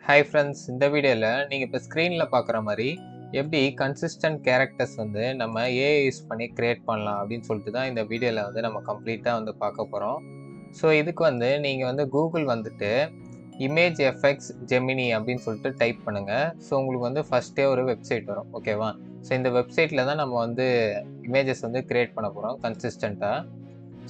Hi friends, இந்த வீடியோவில் நீங்கள் இப்போ ஸ்க்ரீனில் பார்க்குற மாதிரி எப்படி கன்சிஸ்டன்ட் கேரக்டர்ஸ் வந்து நம்ம ஏஐ யூஸ் பண்ணி க்ரியேட் பண்ணலாம் அப்படின்னு சொல்லிட்டு தான் இந்த வீடியோவில் வந்து நம்ம கம்ப்ளீட்டாக வந்து பார்க்க போகிறோம். ஸோ இதுக்கு வந்து நீங்கள் வந்து கூகுள் வந்துட்டு இமேஜ் எஃபெக்ட்ஸ் ஜெமினி அப்படின்னு சொல்லிட்டு டைப் பண்ணுங்கள். ஸோ உங்களுக்கு வந்து ஃபஸ்ட்டே ஒரு வெப்சைட் வரும், ஓகேவா? ஸோ இந்த வெப்சைட்டில் தான் நம்ம வந்து இமேஜஸ் வந்து க்ரியேட் பண்ண போகிறோம் கன்சிஸ்டண்ட்டாக.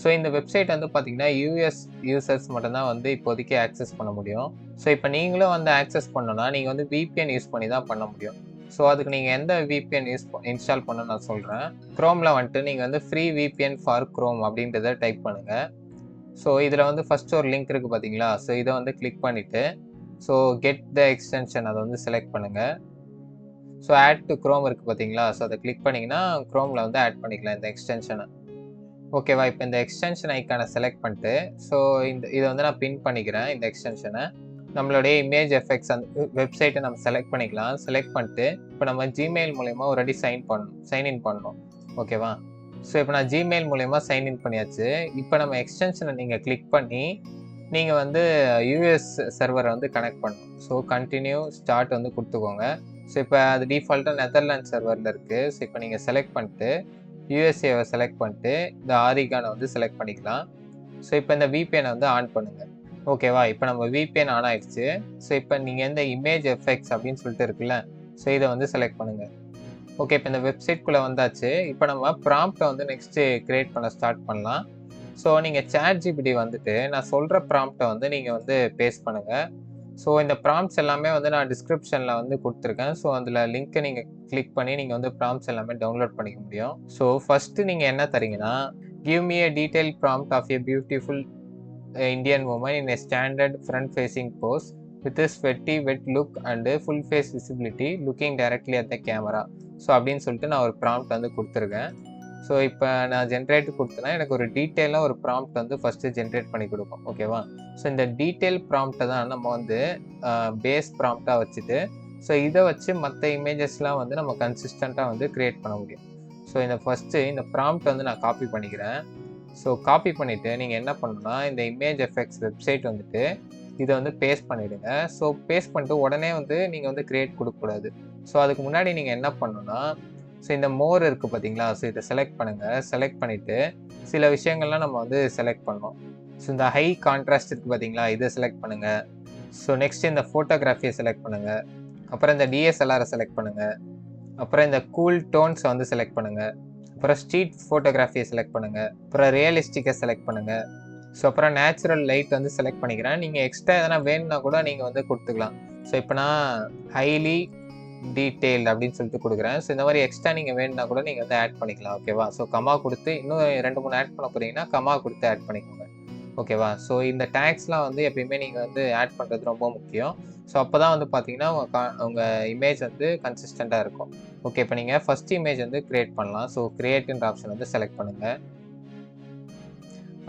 ஸோ இந்த வெப்சைட் வந்து பார்த்தீங்கன்னா யூஎஸ் யூசர்ஸ் மட்டும்தான் வந்து இப்போதைக்கு ஆக்சஸ் பண்ண முடியும். ஸோ இப்போ நீங்களும் வந்து ஆக்சஸ் பண்ணணும்னா நீங்கள் வந்து VPN யூஸ் பண்ணி தான் பண்ண முடியும். ஸோ அதுக்கு நீங்கள் எந்த VPN இன்ஸ்டால் பண்ண நான் சொல்கிறேன். க்ரோமில் வந்துட்டு நீங்கள் வந்து ஃப்ரீ VPN ஃபார் க்ரோம் அப்படின்றத டைப் பண்ணுங்கள். ஸோ இதில் வந்து ஃபஸ்ட்டு ஒரு லிங்க் இருக்குது பார்த்தீங்களா? ஸோ இதை வந்து கிளிக் பண்ணிவிட்டு ஸோ கெட் த எக்ஸ்டென்ஷன் அதை வந்து செலக்ட் பண்ணுங்கள். ஸோ ஆட் டு க்ரோம் இருக்குது பார்த்தீங்களா? ஸோ அதை கிளிக் பண்ணிங்கன்னா க்ரோமில் வந்து ஆட் பண்ணிக்கலாம் இந்த எக்ஸ்டென்ஷனை. ஓகேவா? இப்போ இந்த எக்ஸ்டென்ஷன் ஐக்கானை செலக்ட் பண்ணிட்டு ஸோ இதை வந்து நான் பின் பண்ணிக்கிறேன் இந்த எக்ஸ்டென்ஷனை. நம்மளுடைய இமேஜ் எஃபெக்ட்ஸ் அந்த வெப்சைட்டை நம்ம செலக்ட் பண்ணிக்கலாம். செலக்ட் பண்ணிட்டு இப்போ நம்ம ஜிமெயில் மூலயமா ஒரு வாட்டி சைன்இன் பண்ணணும், ஓகேவா? ஸோ இப்போ நான் ஜிமெயில் மூலயமா சைன்இன் பண்ணியாச்சு. இப்போ நம்ம எக்ஸ்டென்ஷனை நீங்கள் கிளிக் பண்ணி நீங்கள் வந்து யூஎஸ் சர்வரை வந்து கனெக்ட் பண்ணணும். ஸோ கண்டினியூ ஸ்டார்ட் வந்து கொடுத்துக்கோங்க. ஸோ இப்போ அது டிஃபால்ட்டாக நெதர்லாண்ட் சர்வரில் இருக்குது. ஸோ இப்போ நீங்கள் செலக்ட் பண்ணிட்டு யூஎஸ்ஏவை செலக்ட் பண்ணிட்டு இந்த ஆரிகானை வந்து செலக்ட் பண்ணிக்கலாம். ஸோ இப்போ இந்த VPN வந்து ஆன் பண்ணுங்கள், ஓகேவா? இப்போ நம்ம VPN ஆன் ஆயிடுச்சு. ஸோ இப்போ நீங்கள் எந்த இமேஜ் எஃபெக்ட்ஸ் அப்படின்னு சொல்லிட்டு இருக்குல்ல, ஸோ இதை வந்து செலக்ட் பண்ணுங்கள். ஓகே, இப்போ இந்த வெப்சைட்குள்ளே வந்தாச்சு. இப்போ நம்ம ப்ராம்ப்டை வந்து நெக்ஸ்ட்டு க்ரியேட் பண்ண ஸ்டார்ட் பண்ணலாம். ஸோ நீங்கள் ChatGPT வந்துட்டு நான் சொல்கிற ப்ராம்ப்டை வந்து நீங்கள் வந்து பேஸ்ட் பண்ணுங்கள். ஸோ இந்த ப்ராம்ப்ட்ஸ் எல்லாமே வந்து நான் டிஸ்கிரிப்ஷனில் வந்து கொடுத்துருக்கேன். ஸோ அதில் லிங்க்கை நீங்கள் கிளிக் பண்ணி நீங்கள் வந்து ப்ராம்ப்ட்ஸ் எல்லாமே டவுன்லோட் பண்ணிக்க முடியும். ஸோ ஃபஸ்ட்டு நீங்கள் என்ன தரீங்கன்னா, give me a detailed prompt of a beautiful Indian woman in a standard front-facing pose with a sweaty wet look and full face visibility looking directly at the camera. So அப்படின்னு சொல்லிட்டு நான் ஒரு prompt வந்து கொடுத்துருக்கேன். So இப்போ நான் generate கொடுத்தேன்னா எனக்கு ஒரு டீட்டெயிலாக ஒரு ப்ராம்ப்ட் வந்து ஃபஸ்ட்டு ஜென்ரேட் பண்ணி கொடுக்கும், ஓகேவா? ஸோ இந்த டீட்டெயில் ப்ராம்ப்டை தான் நம்ம வந்து பேஸ் ப்ராம்ப்டாக வச்சுட்டு ஸோ இதை வச்சு மற்ற இமேஜஸ்லாம் வந்து நம்ம கன்சிஸ்டண்ட்டாக வந்து க்ரியேட் பண்ண முடியும். ஸோ இந்த ஃபஸ்ட்டு இந்த ப்ராம்ப்ட் வந்து நான் காப்பி பண்ணிக்கிறேன். ஸோ காப்பி பண்ணிவிட்டு நீங்கள் என்ன பண்ணணும்னா இந்த இமேஜ் எஃபெக்ட்ஸ் வெப்சைட் வந்துட்டு இதை வந்து பேஸ்ட் பண்ணிவிடுங்க. ஸோ பேஸ்ட் பண்ணிட்டு உடனே வந்து நீங்கள் வந்து க்ரியேட் கொடுக்கக்கூடாது. ஸோ அதுக்கு முன்னாடி நீங்கள் என்ன பண்ணணும்னா ஸோ இந்த மோர் இருக்குது பார்த்தீங்களா? ஸோ இதை செலக்ட் பண்ணுங்கள். செலக்ட் பண்ணிவிட்டு சில விஷயங்கள்லாம் நம்ம வந்து செலக்ட் பண்ணணும். ஸோ இந்த ஹை கான்ட்ராஸ்ட் இருக்குது பார்த்தீங்களா? இதை செலக்ட் பண்ணுங்கள். ஸோ நெக்ஸ்ட் இந்த ஃபோட்டோகிராஃபியை செலக்ட் பண்ணுங்கள். அப்புறம் இந்த DSLRை செலக்ட் பண்ணுங்கள். அப்புறம் இந்த கூல் டோன்ஸை வந்து செலக்ட் பண்ணுங்கள். அப்புறம் ஸ்ட்ரீட் ஃபோட்டோகிராஃபியை செலக்ட் பண்ணுங்கள். அப்புறம் ரியலிஸ்டிக்கை செலக்ட் பண்ணுங்கள். ஸோ அப்புறம் நேச்சுரல் லைட் வந்து செலக்ட் பண்ணிக்கிறேன். நீங்கள் எக்ஸ்ட்ரா எதனா வேணும்னா கூட நீங்கள் வந்து கொடுத்துக்கலாம். ஸோ இப்போ நான் ஹைலி டீட்டெயில்டு அப்படின்னு சொல்லிட்டு கொடுக்குறேன். ஸோ இந்த மாதிரி எக்ஸ்ட்ரா நீங்கள் வேணும்னா கூட நீங்கள் வந்து ஆட் பண்ணிக்கலாம், ஓகேவா? ஸோ கமா கொடுத்து இன்னும் 2-3 ஆட் பண்ண போகிறீங்கன்னா கமா கொடுத்து ஆட் பண்ணிக்கோங்க, ஓகேவா? ஸோ இந்த டேக்ஸ்லாம் வந்து எப்பயுமே நீங்கள் வந்து ஆட் பண்ணுறது ரொம்ப முக்கியம். ஸோ அப்போ தான் வந்து பார்த்தீங்கன்னா உங்கள் இமேஜ் வந்து கன்சிஸ்டண்ட்டாக இருக்கும். ஓகே, இப்போ நீங்கள் ஃபஸ்ட் இமேஜ் வந்து க்ரியேட் பண்ணலாம். ஸோ க்ரியேட்ன்ற ஆப்ஷன் வந்து செலக்ட் பண்ணுங்கள்.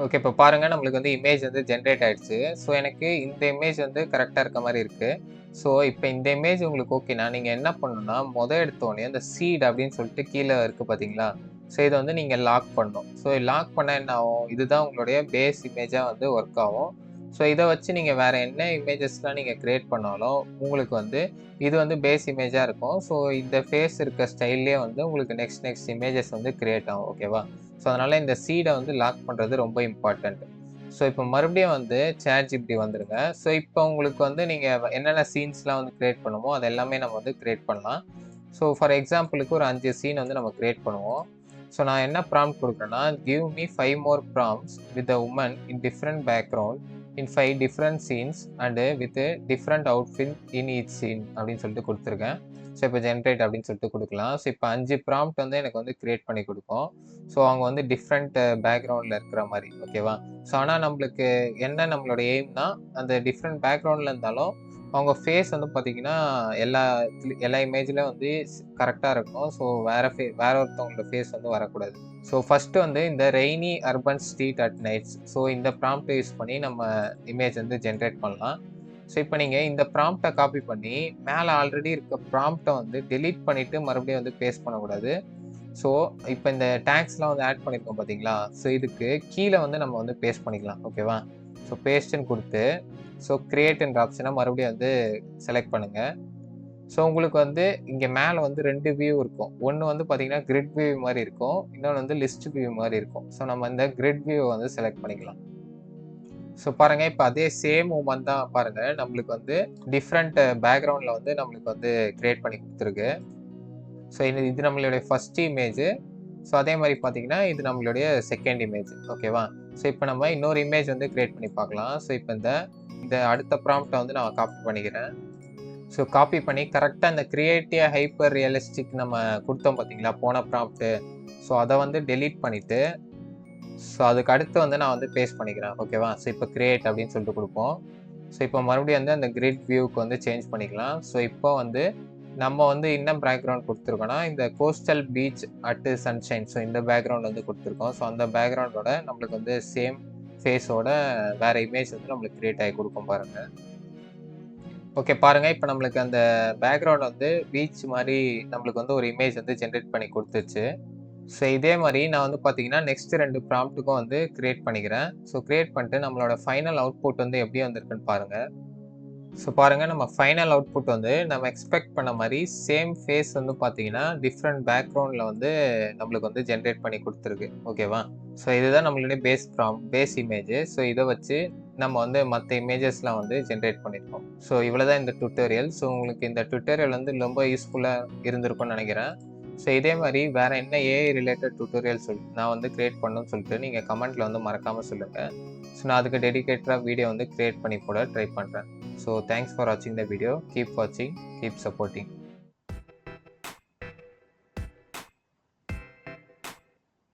ஓகே, இப்போ பாருங்கள் நம்மளுக்கு வந்து இமேஜ் வந்து ஜென்ரேட் ஆகிடுச்சு. ஸோ எனக்கு இந்த இமேஜ் வந்து கரெக்டாக இருக்க மாதிரி இருக்குது. ஸோ இப்போ இந்த இமேஜ் உங்களுக்கு ஓகேனா நீங்கள் என்ன பண்ணணும்னா எடுத்தோடனே அந்த சீட் அப்படின்னு சொல்லிட்டு கீழே இருக்குது பார்த்தீங்களா? ஸோ இதை வந்து நீங்கள் லாக் பண்ணணும். ஸோ லாக் பண்ணால் என்ன ஆகும்? இதுதான் உங்களுடைய பேஸ் இமேஜாக வந்து ஒர்க் ஆகும். ஸோ இதை வச்சு நீங்கள் வேறு என்ன இமேஜஸ்லாம் நீங்கள் க்ரியேட் பண்ணாலும் உங்களுக்கு வந்து இது வந்து பேஸ் இமேஜாக இருக்கும். ஸோ இந்த ஃபேஸ் இருக்க ஸ்டைல்லே வந்து உங்களுக்கு நெக்ஸ்ட் இமேஜஸ் வந்து க்ரியேட் ஆகும், ஓகேவா? ஸோ அதனால் இந்த சீடை வந்து லாக் பண்ணுறது ரொம்ப இம்பார்ட்டண்ட். ஸோ இப்போ மறுபடியும் வந்து ChatGPT வந்துருங்க. ஸோ இப்போ உங்களுக்கு வந்து நீங்கள் என்னென்ன சீன்ஸ்லாம் வந்து க்ரியேட் பண்ணுமோ அது எல்லாமே நம்ம வந்து க்ரியேட் பண்ணலாம். ஸோ ஃபார் எக்ஸாம்பிளுக்கு ஒரு 5 சீன் வந்து நம்ம க்ரியேட் பண்ணுவோம். ஸோ நான் என்ன ப்ராம்ப்ட் கொடுக்குறேன்னா, give me 5 more prompts with a woman in different background in 5 different scenes and with a different outfit in each scene அப்படின்னு சொல்லிட்டு கொடுத்துருக்கேன். ஸோ இப்போ ஜென்ரேட் அப்படின்னு சொல்லிட்டு கொடுக்கலாம். ஸோ இப்போ 5 ப்ராம்ப்ட் வந்து எனக்கு வந்து க்ரியேட் பண்ணி கொடுக்கும். ஸோ அவங்க வந்து டிஃப்ரெண்ட் பேக்ரவுண்டில் இருக்கிற மாதிரி, ஓகேவா? ஸோ ஆனால் நம்மளுக்கு என்ன நம்மளோட எய்ம்னா அந்த டிஃப்ரெண்ட் பேக்ரவுண்டில் இருந்தாலும் அவங்க ஃபேஸ் வந்து பார்த்தீங்கன்னா எல்லா இமேஜ்லேயும் வந்து கரெக்டாக இருக்கும். ஸோ வேற ஒருத்தவங்களோட ஃபேஸ் வந்து வரக்கூடாது. ஸோ ஃபஸ்ட்டு வந்து இந்த rainy urban street at nights. So இந்த ப்ராம்ப்டை யூஸ் பண்ணி நம்ம இமேஜ் வந்து ஜென்ரேட் பண்ணலாம். ஸோ இப்போ நீங்கள் இந்த ப்ராம்ப்டை காப்பி பண்ணி மேலே ஆல்ரெடி இருக்க ப்ராம்ப்டை வந்து டெலீட் பண்ணிவிட்டு மறுபடியும் வந்து பேஸ்ட் பண்ணக்கூடாது. ஸோ இப்போ இந்த டேக்ஸ்லாம் வந்து ஆட் பண்ணியிருக்கோம் பார்த்தீங்களா? ஸோ இதுக்கு கீழே வந்து நம்ம வந்து பேஸ்ட் பண்ணிக்கலாம், ஓகேவா? ஸோ பேஸ்ட்டுன்னு கொடுத்து ஸோ கிரியேட்ன்ற ஆப்ஷனை மறுபடியும் வந்து செலக்ட் பண்ணுங்கள். ஸோ உங்களுக்கு வந்து இங்கே மேலே வந்து 2 வியூ இருக்கும். ஒன்று வந்து பார்த்தீங்கன்னா கிரிட் வியூ மாதிரி இருக்கும், இன்னொன்று வந்து லிஸ்ட் வியூ மாதிரி இருக்கும். ஸோ நம்ம இந்த கிரிட் வியூவை வந்து செலக்ட் பண்ணிக்கலாம். ஸோ பாருங்கள், இப்போ அதே சேம் மூமெண்ட் தான் பாருங்கள், நம்மளுக்கு வந்து டிஃப்ரெண்ட் பேக்ரவுண்டில் வந்து நம்மளுக்கு வந்து கிரியேட் பண்ணி கொடுத்துருக்கு. ஸோ இது நம்மளுடைய ஃபர்ஸ்ட் இமேஜ். ஸோ அதே மாதிரி பார்த்தீங்கன்னா இது நம்மளுடைய செகண்ட் இமேஜ். ஓகேவா? ஸோ இப்போ நம்ம இன்னொரு இமேஜ் வந்து கிரியேட் பண்ணி பார்க்கலாம். ஸோ இப்போ இந்த அடுத்த ப்ராம்ப்டை வந்து நான் காப்பி பண்ணிக்கிறேன். ஸோ காப்பி பண்ணி கரெக்டாக இந்த கிரியேட்டிவ் ஹைப்பர் ரியலிஸ்டிக் நம்ம கொடுத்தோம் பார்த்தீங்களா போன ப்ராம்ப்ட்டு, ஸோ அதை வந்து டெலீட் பண்ணிவிட்டு, ஸோ அதுக்கு அடுத்து வந்து நான் வந்து பேஸ்ட் பண்ணிக்கிறேன். ஓகேவா? ஸோ இப்போ கிரியேட் அப்படின்னு சொல்லிட்டு கொடுப்போம். ஸோ இப்போ மறுபடியும் வந்து அந்த கிரிட் வியூக்கு வந்து சேஞ்ச் பண்ணிக்கலாம். ஸோ இப்போ வந்து நம்ம வந்து என்ன பேக்ரவுண்ட் கொடுத்துருக்கோன்னா, இந்த coastal beach at sunshine, so இந்த பேக்ரவுண்ட் வந்து கொடுத்துருக்கோம். ஸோ அந்த பேக்ரவுண்டோட நம்மளுக்கு வந்து சேம் ஃபேஸோட வேறு இமேஜ் வந்து நம்மளுக்கு கிரியேட் ஆகி கொடுக்கும் பாருங்கள். ஓகே பாருங்கள், இப்போ நம்மளுக்கு அந்த பேக்ரவுண்ட் வந்து பீச் மாதிரி நம்மளுக்கு வந்து ஒரு இமேஜ் வந்து ஜென்ரேட் பண்ணி கொடுத்துச்சு. ஸோ இதே மாதிரி நான் வந்து பார்த்தீங்கன்னா நெக்ஸ்ட் 2 ப்ராம்ப்ட்டுக்கும் வந்து கிரியேட் பண்ணிக்கிறேன். ஸோ கிரியேட் பண்ணிட்டு நம்மளோட ஃபைனல் அவுட்புட் வந்து எப்படி வந்திருக்குன்னு பாருங்கள். ஸோ பாருங்கள், நம்ம ஃபைனல் அவுட்புட் வந்து நம்ம எக்ஸ்பெக்ட் பண்ண மாதிரி சேம் ஃபேஸ் வந்து பார்த்தீங்கன்னா டிஃப்ரெண்ட் பேக்ரவுண்டில் வந்து நம்மளுக்கு வந்து ஜென்ரேட் பண்ணி கொடுத்துருக்கு. ஓகேவா? ஸோ இதுதான் நம்மளுடைய பேஸ் இமேஜ். ஸோ இதை வச்சு நம்ம வந்து மற்ற இமேஜஸ்லாம் வந்து ஜென்ரேட் பண்ணியிருக்கோம். ஸோ இவ்வளோ தான் இந்த டுட்டோரியல். ஸோ உங்களுக்கு இந்த டுட்டோரியல் வந்து ரொம்ப யூஸ்ஃபுல்லாக இருந்திருக்கும்னு நினைக்கிறேன். ஸோ இதே மாதிரி வேறு என்ன ஏஐ ரிலேட்டட் டுட்டோரியல் நான் வந்து கிரியேட் பண்ணணும்னு சொல்லிட்டு நீங்கள் கமெண்ட்டில் வந்து மறக்காமல் சொல்லுங்கள். ஸோ நான் அதுக்கு டெடிகேட்டடாக வீடியோ வந்து கிரியேட் பண்ணி போட ட்ரை பண்ணுறேன். ஸோ தேங்க்ஸ் ஃபார் வாட்சிங் த வீடியோ. கீப் வாட்சிங், கீப் சப்போர்ட்டிங்.